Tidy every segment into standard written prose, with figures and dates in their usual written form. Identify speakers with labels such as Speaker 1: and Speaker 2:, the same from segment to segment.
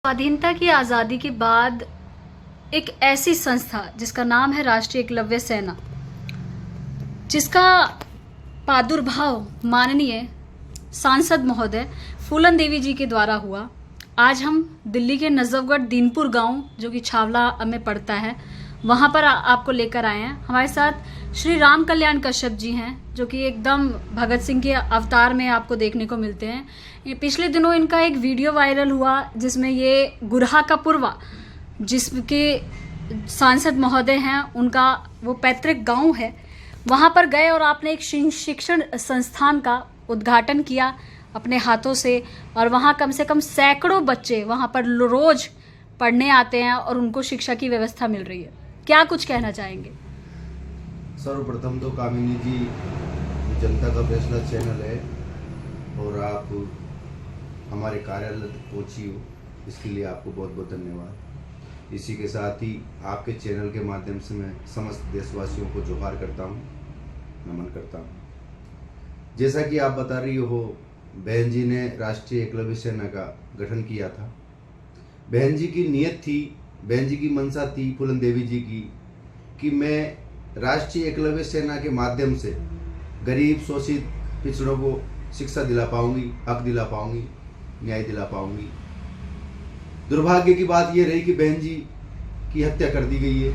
Speaker 1: स्वाधीनता की आज़ादी के बाद एक ऐसी संस्था जिसका नाम है राष्ट्रीय एकलव्य सेना, जिसका प्रादुर्भाव माननीय सांसद महोदय फूलन देवी जी के द्वारा हुआ। आज हम दिल्ली के नजफगढ़ दीनपुर गांव, जो कि छावला में पड़ता है, वहां पर आपको लेकर आए हैं। हमारे साथ श्री राम कल्याण कश्यप जी हैं, जो कि एकदम भगत सिंह के अवतार में आपको देखने को मिलते हैं। ये पिछले दिनों इनका एक वीडियो वायरल हुआ जिसमें ये गुरहा का पुरवा, जिसके सांसद महोदय हैं, उनका वो पैतृक गांव है, वहां पर गए और आपने एक शिक्षण संस्थान का उद्घाटन किया अपने हाथों से। और वहां कम से कम सैकड़ों बच्चे वहां पर रोज पढ़ने आते हैं और उनको शिक्षा की व्यवस्था मिल रही है। क्या कुछ कहना चाहेंगे?
Speaker 2: सर्वप्रथम तो कामिनी जी, जनता का फैसला चैनल है और आप हमारे कार्यालय तक पहुंची हो, इसके लिए आपको बहुत बहुत धन्यवाद। इसी के साथ ही आपके चैनल के माध्यम से मैं समस्त देशवासियों को जोहार करता हूं, नमन करता हूं। जैसा कि आप बता रही हो, बहन जी ने राष्ट्रीय एकलव्य सेना का गठन किया था। बहन जी की नीयत थी, बहन जी की मंशा थी फूलन देवी जी की, कि मैं राष्ट्रीय एकलव्य सेना के माध्यम से गरीब, शोषित, पिछड़ों को शिक्षा दिला पाऊंगी, हक दिला पाऊंगी, न्याय दिला पाऊंगी। दुर्भाग्य की बात यह रही कि बहन जी की हत्या कर दी गई है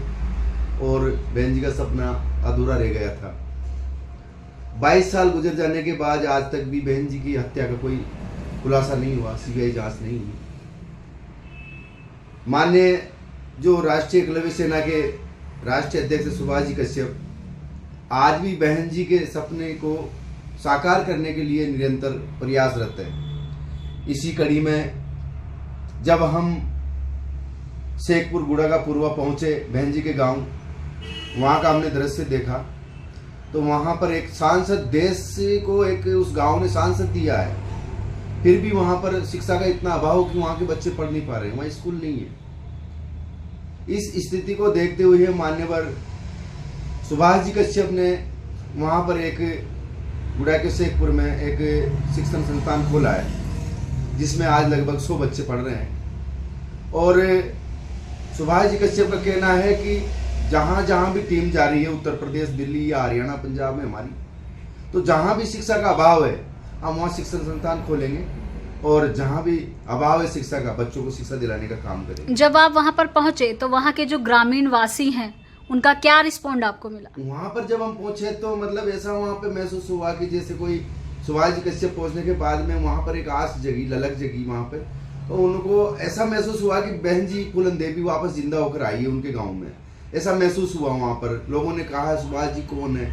Speaker 2: और बहन जी का सपना अधूरा रह गया था। 22 साल गुजर जाने के बाद आज तक भी बहन जी की हत्या का कोई खुलासा नहीं हुआ, सीबीआई जांच नहीं हुई। माननीय जो राष्ट्रीय एकलव्य सेना के राष्ट्रीय अध्यक्ष सुभाष जी कश्यप आज भी बहन जी के सपने को साकार करने के लिए निरंतर प्रयासरत है। इसी कड़ी में जब हम शेखपुर गुड़ा का पुरवा पहुंचे, बहन जी के गांव, वहां का हमने दृश्य देखा, तो वहां पर एक सांसद, देश को एक उस गांव ने सांसद दिया है, फिर भी वहां पर शिक्षा का इतना अभाव कि वहां के बच्चे पढ़ नहीं पा रहे हैं, वहां स्कूल नहीं है। इस स्थिति को देखते हुए मान्यवर सुभाष जी कश्यप ने वहां पर एक गुड़ा के शेखपुर में एक शिक्षण संस्थान खोला है, जिसमें आज लगभग 100 बच्चे पढ़ रहे हैं। और सुभाष जी कश्यप का कहना है कि जहां जहां भी टीम जा रही है, उत्तर प्रदेश, दिल्ली या हरियाणा, पंजाब में हमारी, तो जहां भी शिक्षा का अभाव है हम वहां शिक्षण संस्थान खोलेंगे और जहां भी अभाव है शिक्षा का, बच्चों को शिक्षा दिलाने का काम करेंगे।
Speaker 1: जब आप वहां पर पहुंचे तो वहां के जो ग्रामीण वासी हैं, उनका क्या रिस्पॉन्ड आपको मिला?
Speaker 2: वहां पर जब हम पहुंचे तो मतलब ऐसा वहां पे महसूस हुआ कि जैसे कोई सुभाष जी कश्यप पहुंचने के बाद में वहां पर एक आस जगी, ललक जगी वहां पे, तो उनको ऐसा महसूस हुआ कि बहन जी फूलन देवी वापस जिंदा होकर आई है उनके गाँव में। ऐसा महसूस हुआ वहां पर। लोगों ने कहा सुभाष जी कौन है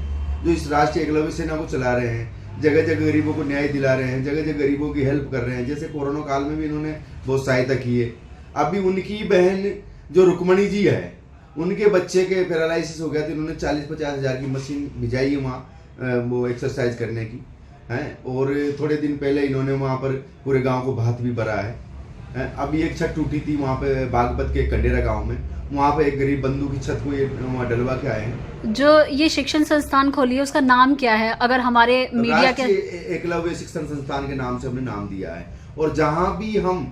Speaker 2: जो इस राष्ट्रीय एकलव्य सेना को चला रहे हैं, जगह जगह गरीबों को न्याय दिला रहे हैं, जगह जगह गरीबों की हेल्प कर रहे हैं। जैसे कोरोना काल में भी इन्होंने बहुत सहायता की है। अभी उनकी बहन जो रुक्मणी जी है, उनके बच्चे के पैरालिसिस हो गया था, इन्होंने 40-50 हज़ार की मशीन भिजाई है वहाँ वो एक्सरसाइज करने की है। और थोड़े दिन पहले इन्होंने वहाँ पर पूरे गाँव को भात भी भरा है। अभी एक छत टूटी थी वहाँ पे बागपत के कंडेरा गाँव में, वहाँ पे एक गरीब बंधु की छत को ये वहाँ डलवा के आए हैं।
Speaker 1: जो ये शिक्षण संस्थान खोली है उसका नाम क्या है? अगर हमारे मीडिया के
Speaker 2: एकलव्य शिक्षण संस्थान के नाम से हमने नाम दिया है। और जहाँ भी हम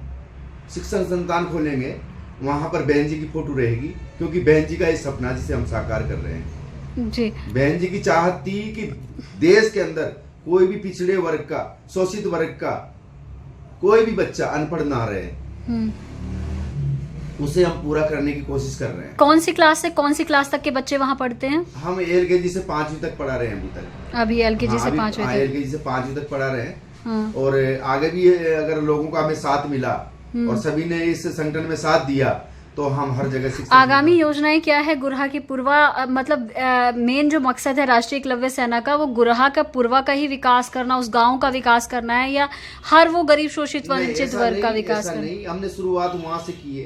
Speaker 2: शिक्षण संस्थान खोलेंगे वहाँ पर बहन जी की फोटो रहेगी, क्योंकि बहन जी का ये सपना जिसे हम साकार कर रहे हैं
Speaker 1: जी। बहन
Speaker 2: जी की चाहत थी कि देश के अंदर कोई भी पिछड़े वर्ग का, शोषित वर्ग का कोई भी बच्चा अनपढ़ ना रहे, उसे हम पूरा करने की कोशिश कर रहे हैं।
Speaker 1: कौन सी क्लास से कौन सी क्लास तक के बच्चे वहाँ पढ़ते हैं?
Speaker 2: हम LKG से 5वीं तक पढ़ा रहे हैं अभी तक।
Speaker 1: अभी LKG से 5वीं तक?
Speaker 2: LKG से 5वीं तक पढ़ा रहे हैं। और आगे भी अगर लोगों का हमें साथ मिला और सभी ने इस संगठन में साथ दिया तो हम हर जगह शिक्षा।
Speaker 1: आगामी योजनाएं क्या है गुरहा की पुरवा? मतलब मेन जो मकसद है राष्ट्रीय एकलव्य सेना का, वो गुरहा का पुरवा का ही विकास करना, उस गांव का विकास करना है, या हर वो गरीब, शोषित, वंचित वर्ग का विकास करना?
Speaker 2: नहीं, हमने शुरुआत वहां से की है,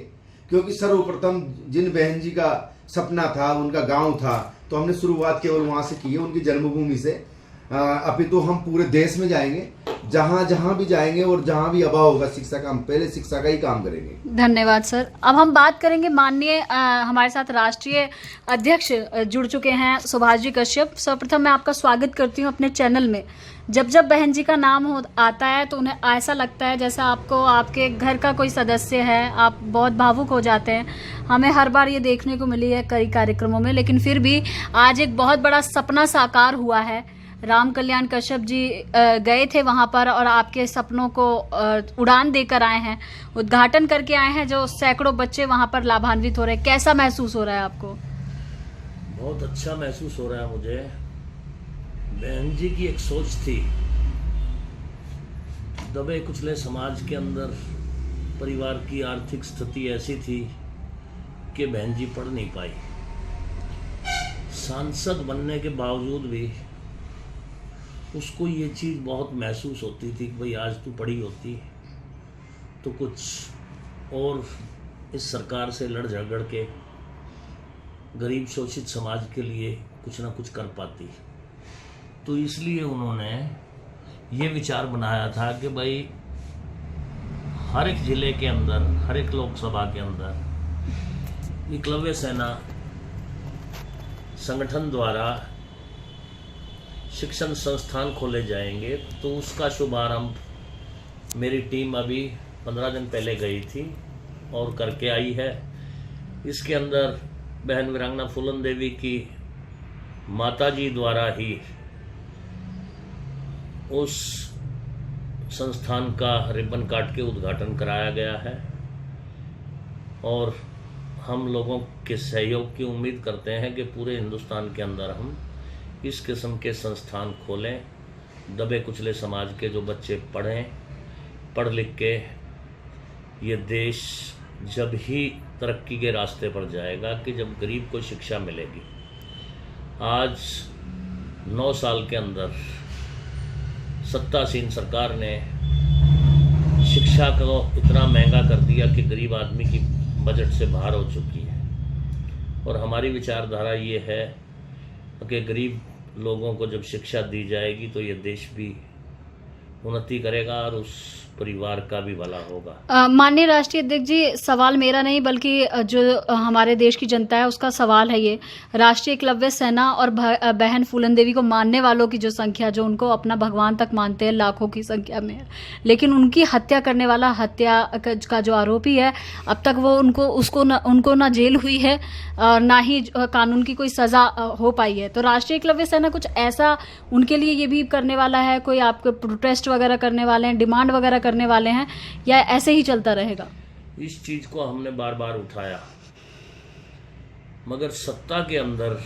Speaker 2: क्योंकि सर्वप्रथम जिन बहन जी का सपना था, उनका गांव था, तो हमने शुरुआत केवल वहां से की है, उनकी जन्मभूमि से। अपितु हम पूरे देश में जाएंगे, जहां जहां भी जाएंगे और जहां भी अभाव होगा शिक्षा का, हम पहले शिक्षा का ही काम करेंगे।
Speaker 1: धन्यवाद सर। अब हम बात करेंगे माननीय हमारे साथ राष्ट्रीय अध्यक्ष जुड़ चुके हैं सुभाष जी कश्यप। सर्वप्रथम मैं आपका स्वागत करती हूं अपने चैनल में। जब जब बहन जी का नाम आता है तो उन्हें ऐसा लगता है जैसा आपको आपके घर का कोई सदस्य है, आप बहुत भावुक हो जाते हैं। हमें हर बार ये देखने को मिली है कई कार्यक्रमों में, लेकिन फिर भी आज एक बहुत बड़ा सपना साकार हुआ है। राम कल्याण कश्यप जी गए थे वहां पर और आपके सपनों को उड़ान देकर आए हैं, उद्घाटन करके आए हैं, जो सैकड़ों बच्चे वहां पर लाभान्वित हो रहे हैं। कैसा महसूस हो रहा है आपको?
Speaker 3: बहुत अच्छा महसूस हो रहा है मुझे। बहन जी की एक सोच थी, दबे कुचले समाज के अंदर परिवार की आर्थिक स्थिति ऐसी थी कि बहन जी पढ़ नहीं पाई। सांसद बनने के बावजूद भी उसको ये चीज़ बहुत महसूस होती थी कि भाई आज तू पढ़ी होती तो कुछ और इस सरकार से लड़ झगड़ के गरीब शोषित समाज के लिए कुछ ना कुछ कर पाती। तो इसलिए उन्होंने ये विचार बनाया था कि भाई हर एक ज़िले के अंदर, हर एक लोकसभा के अंदर एकलव्य सेना संगठन द्वारा शिक्षण संस्थान खोले जाएंगे। तो उसका शुभारंभ मेरी टीम अभी 15 दिन पहले गई थी और करके आई है। इसके अंदर बहन वीरांगना फूलन देवी की माताजी द्वारा ही उस संस्थान का रिबन काट के उद्घाटन कराया गया है और हम लोगों के सहयोग की उम्मीद करते हैं कि पूरे हिंदुस्तान के अंदर हम इस किस्म के संस्थान खोलें। दबे कुचले समाज के जो बच्चे पढ़ लिख के ये देश जब ही तरक्की के रास्ते पर जाएगा कि जब गरीब को शिक्षा मिलेगी। आज 9 साल के अंदर सत्तासीन सरकार ने शिक्षा को इतना महंगा कर दिया कि गरीब आदमी की बजट से बाहर हो चुकी है। और हमारी विचारधारा ये है कि गरीब लोगों को जब शिक्षा दी जाएगी तो ये देश भी उन्नति करेगा और उस परिवार का भी भला होगा।
Speaker 1: माननीय राष्ट्रीय अध्यक्ष जी, सवाल मेरा नहीं बल्कि जो हमारे देश की जनता है उसका सवाल है ये। राष्ट्रीय एकलव्य सेना और बहन फूलन देवी को मानने वालों की जो संख्या, जो उनको अपना भगवान तक मानते हैं, लाखों की संख्या में है, लेकिन उनकी हत्या करने वाला, हत्या का जो आरोपी है, अब तक वो उनको ना जेल हुई है ना ही कानून की कोई सजा हो पाई है। तो राष्ट्रीय एकलव्य सेना कुछ ऐसा उनके लिए ये भी करने वाला है? कोई आपके प्रोटेस्ट वगैरह करने वाले हैं, डिमांड वगैरह करने वाले हैं, या ऐसे ही चलता रहेगा?
Speaker 3: इस चीज को हमने बार बार उठाया, मगर सत्ता के अंदर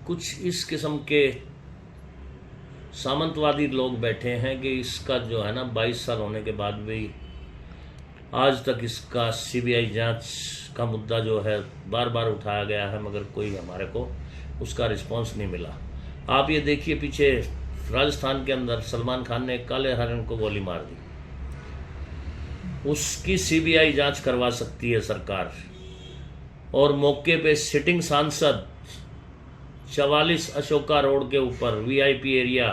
Speaker 3: कुछ इस किस्म के सामंतवादी लोग बैठे हैं कि इसका जो है ना 22 साल होने के बाद भी आज तक इसका सीबीआई जांच का मुद्दा जो है बार बार उठाया गया है, मगर कोई हमारे को उसका रिस्पांस नहीं मिला। आप ये देखिए, पीछे राजस्थान के अंदर सलमान खान ने काले हरिन को गोली मार दी, उसकी सीबीआई जांच करवा सकती है सरकार। और मौके पे सिटिंग सांसद 44 अशोका रोड के ऊपर वीआईपी एरिया,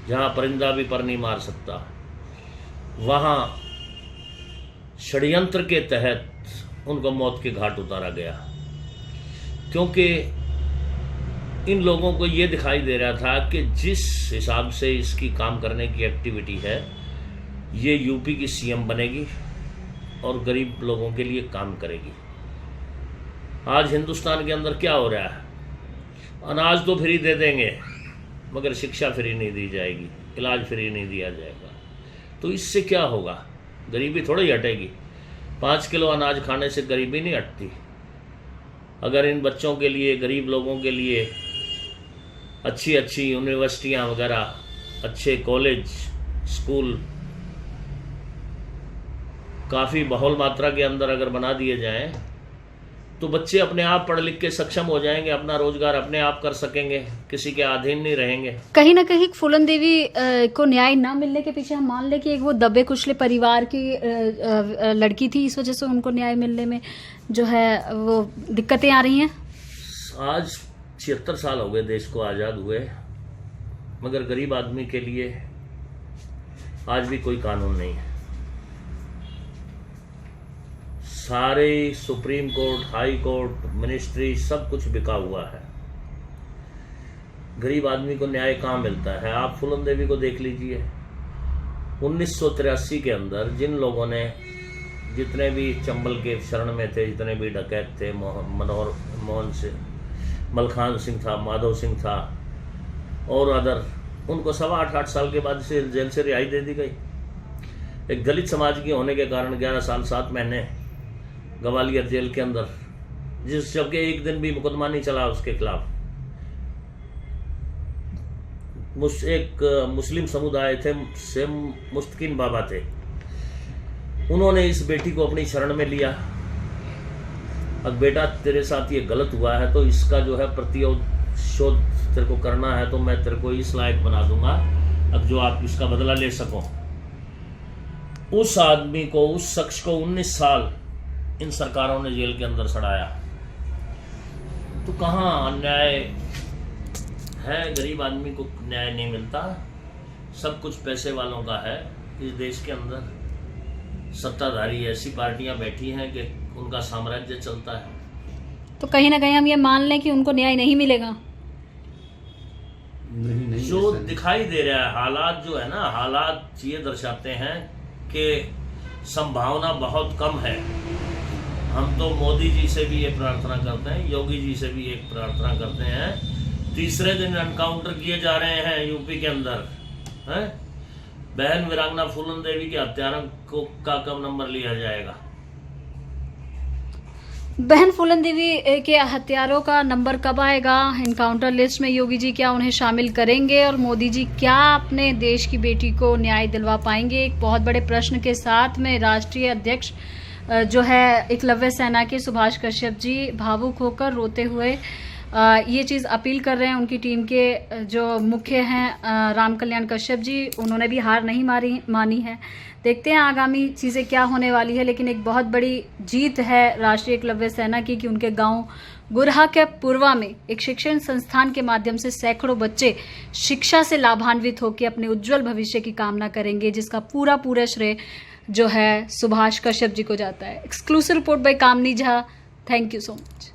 Speaker 3: जहां परिंदा भी पर नहीं मार सकता, वहां षड्यंत्र के तहत उनको मौत के घाट उतारा गया, क्योंकि इन लोगों को ये दिखाई दे रहा था कि जिस हिसाब से इसकी काम करने की एक्टिविटी है, ये यूपी की सीएम बनेगी और गरीब लोगों के लिए काम करेगी। आज हिंदुस्तान के अंदर क्या हो रहा है? अनाज तो फ्री दे देंगे, मगर शिक्षा फ्री नहीं दी जाएगी, इलाज फ्री नहीं दिया जाएगा। तो इससे क्या होगा? गरीबी थोड़ी ही हटेगी। 5 किलो अनाज खाने से गरीबी नहीं हटती। अगर इन बच्चों के लिए, गरीब लोगों के लिए अच्छी अच्छी यूनिवर्सिटियां वगैरह, अच्छे कॉलेज, स्कूल काफ़ी बहुल मात्रा के अंदर अगर बना दिए जाएं, तो बच्चे अपने आप पढ़ लिख के सक्षम हो जाएंगे, अपना रोजगार अपने आप कर सकेंगे, किसी के अधीन नहीं रहेंगे।
Speaker 1: कहीं ना कहीं फूलन देवी को न्याय ना मिलने के पीछे हम मान लें कि एक वो दबे कुचले परिवार की लड़की थी, इस वजह से उनको न्याय मिलने में जो है वो दिक्कतें आ रही हैं।
Speaker 3: आज 76 साल हो गए देश को आज़ाद हुए, मगर गरीब आदमी के लिए आज भी कोई कानून नहीं है। सारे supreme court, high court, ministry सब कुछ बिका हुआ है। गरीब आदमी को न्याय कहाँ मिलता है? आप फूलन देवी को देख लीजिए। 1983 के अंदर जिन लोगों ने, जितने भी चंबल के शरण में थे, जितने भी डकैत थे, मनोहर मोहन सिंह, मलखान सिंह था, माधव सिंह था और अदर, उनको 8.5 साल के बाद से जेल से रिहाई दे दी गई। एक दलित समाज की होने के कारण 11 साल 7 महीने ग्वालियर जेल के अंदर, जिस जबकि एक दिन भी मुकदमा नहीं चला उसके खिलाफ। एक मुस्लिम समुदाय थे, से मुस्तकिन बाबा थे, उन्होंने इस बेटी को अपनी शरण में लिया। अब बेटा तेरे साथ ये गलत हुआ है तो इसका जो है प्रतिशोध तेरे को करना है, तो मैं तेरे को इस लायक बना दूंगा अब जो आप इसका बदला ले सको। उस आदमी को, उस शख्स को 19 साल इन सरकारों ने जेल के अंदर सड़ाया। तो कहाँ अन्याय है? गरीब आदमी को न्याय नहीं मिलता। सब कुछ पैसे वालों का है इस देश के अंदर। सत्ताधारी ऐसी पार्टियां बैठी हैं कि उनका साम्राज्य चलता है।
Speaker 1: तो कहीं ना कहीं हम ये मान लें कि उनको न्याय नहीं मिलेगा।
Speaker 2: नहीं,
Speaker 3: जो दिखाई दे रहा है हालात जो है ना, हालात ये दर्शाते हैं कि संभावना बहुत कम है। हम तो मोदी जी से भी ये प्रार्थना करते हैं, योगी जी से भी एक प्रार्थना करते हैं। तीसरे दिन एनकाउंटर किए जा रहे हैं यूपी के अंदर, हैं? बहन वीरांगना फूलन देवी के हत्यारों को का कब नंबर लिया जाएगा?
Speaker 1: बहन फूलन देवी के हत्यारों का नंबर कब आएगा? एनकाउंटर लिस्ट में योगी जी क्या उन्हें शामिल करेंगे और मोदी जी क्या अपने देश की बेटी को न्याय दिलवा पाएंगे? एक बहुत बड़े प्रश्न के साथ में राष्ट्रीय अध्यक्ष जो है एकलव्य सेना के सुभाष कश्यप जी भावुक होकर रोते हुए ये चीज़ अपील कर रहे हैं। उनकी टीम के जो मुख्य हैं राम कल्याण कश्यप जी, उन्होंने भी हार नहीं मानी है। देखते हैं आगामी चीज़ें क्या होने वाली है, लेकिन एक बहुत बड़ी जीत है राष्ट्रीय एकलव्य सेना की कि उनके गांव गुरहा के पूर्वा में एक शिक्षण संस्थान के माध्यम से सैकड़ों बच्चे शिक्षा से लाभान्वित होकर अपने उज्जवल भविष्य की कामना करेंगे, जिसका पूरा श्रेय जो है सुभाष कश्यप जी को जाता है। Exclusive report by Kamni Jha. Thank you so much.